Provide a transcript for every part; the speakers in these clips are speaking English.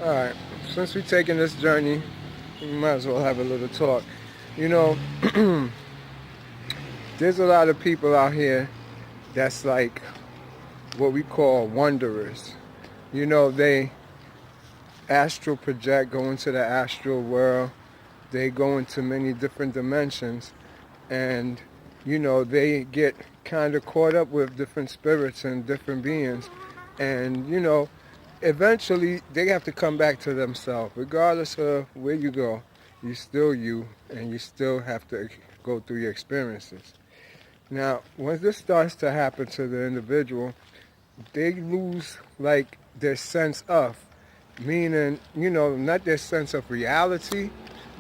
Alright, since we're taking this journey, we might as well have a little talk. You know, there's a lot of people out here that's like what we call wanderers. You know, they astral project, go into the astral world, they go into many different dimensions, and you know, they get kind of caught up with different spirits and different beings, and you know, eventually they have to come back to themselves. Regardless of where you go, you still you, and you still have to go through your experiences. Now, when this starts to happen to the individual, they lose like their sense of, meaning, you know, not their sense of reality,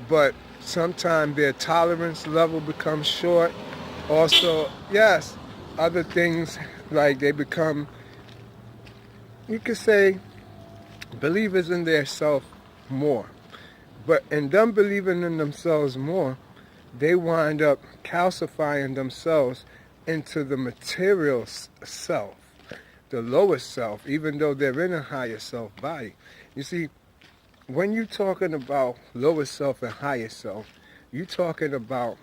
but sometimes their tolerance level becomes short. Also, yes, other things like they become, you could say, believers in their self more. But in them believing in themselves more, they wind up calcifying themselves into the material self, the lowest self, even though they're in a higher self body. You see, when you're talking about lower self and higher self, you're talking about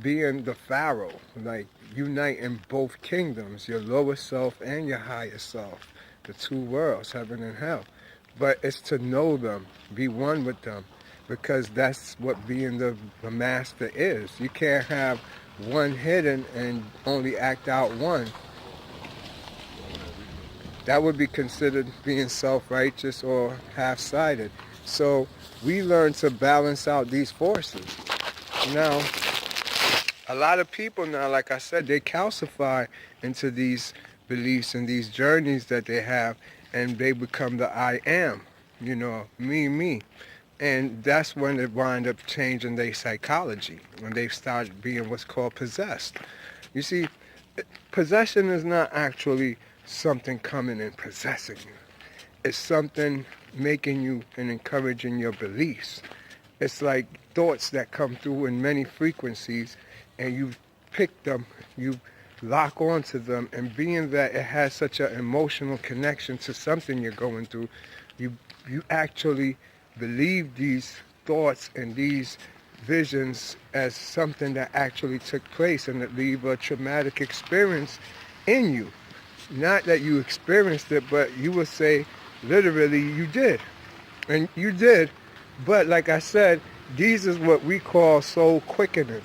being the pharaoh, like uniting both kingdoms, your lower self and your higher self, the two worlds, heaven and hell. But it's to know them, be one with them, because that's what being the master is. You can't have one hidden and only act out one. That would be considered being self-righteous or half-sided. So we learn to balance out these forces. Now, a lot of people now, like I said, they calcify into these beliefs and these journeys that they have, and they become the I am, you know, me. And that's when they wind up changing their psychology, when they start being what's called possessed. You see, possession is not actually something coming and possessing you. It's something making you and encouraging your beliefs. It's like thoughts that come through in many frequencies, and you pick them, you lock onto them, and being that it has such an emotional connection to something you're going through, you actually believe these thoughts and these visions as something that actually took place, and it leave a traumatic experience in you. Not that you experienced it, but you would say literally you did. And you did. But like I said, these is what we call soul quickening,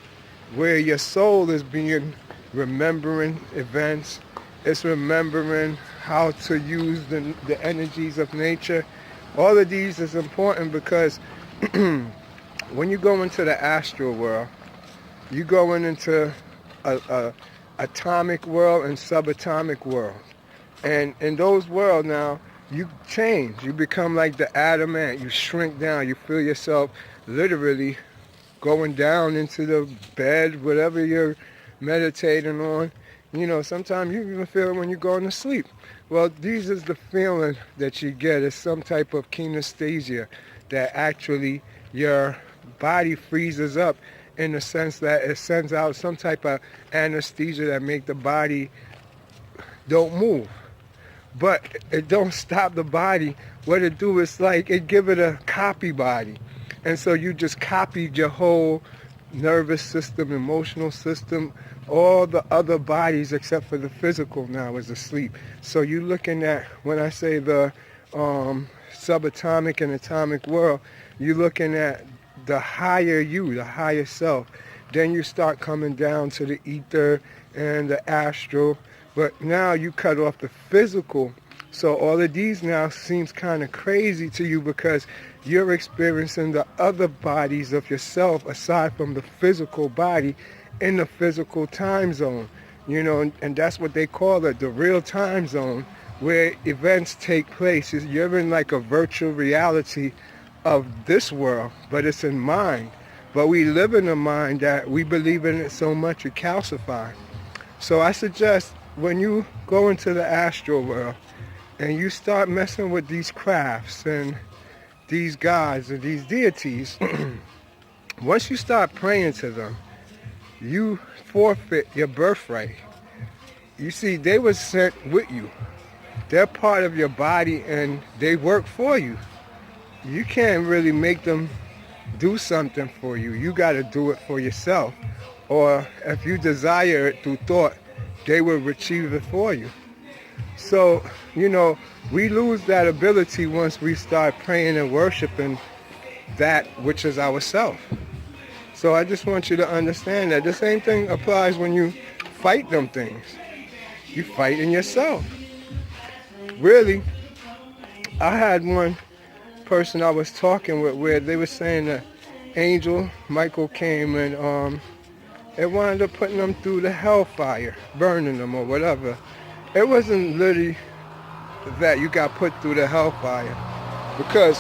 where your soul is being remembering events. It's remembering how to use the energies of nature. All of these is important because when you go into the astral world, you going into a atomic world and subatomic world. And in those worlds now, you change. You become like the adamant. You shrink down. You feel yourself literally going down into the bed, whatever you're meditating on. You know, sometimes you even feel it when you're going to sleep. Well, these is the feeling that you get. It's some type of kinesthesia that actually your body freezes up in the sense that it sends out some type of anesthesia that make the body don't move. But it don't stop the body. What it do is like it give it a copy body. And so you just copied your whole nervous system, emotional system, all the other bodies except for the physical now is asleep. So you're looking at, when I say the subatomic and atomic world, you're looking at the higher you, the higher self. Then you start coming down to the ether and the astral. But now you cut off the physical. So all of these now seems kind of crazy to you because you're experiencing the other bodies of yourself aside from the physical body in the physical time zone. You know, and that's what they call it, the real time zone, where events take place. You're in like a virtual reality of this world, but it's in mind. But we live in a mind that we believe in it so much we calcify. So I suggest when you go into the astral world and you start messing with these crafts and these gods and these deities, once you start praying to them, you forfeit your birthright. You see, they were sent with you. They're part of your body and they work for you. you can't really make them do something for you. You got to do it for yourself. Or if you desire it through thought, they will retrieve it for you. So, we lose that ability once we start praying and worshiping that which is ourself. So I just want you to understand that the same thing applies when you fight them things. You fight in yourself. Really, I had one person I was talking with where they were saying that Angel Michael came and it wound up putting them through the hellfire, burning them or whatever. It wasn't literally that you got put through the hellfire, because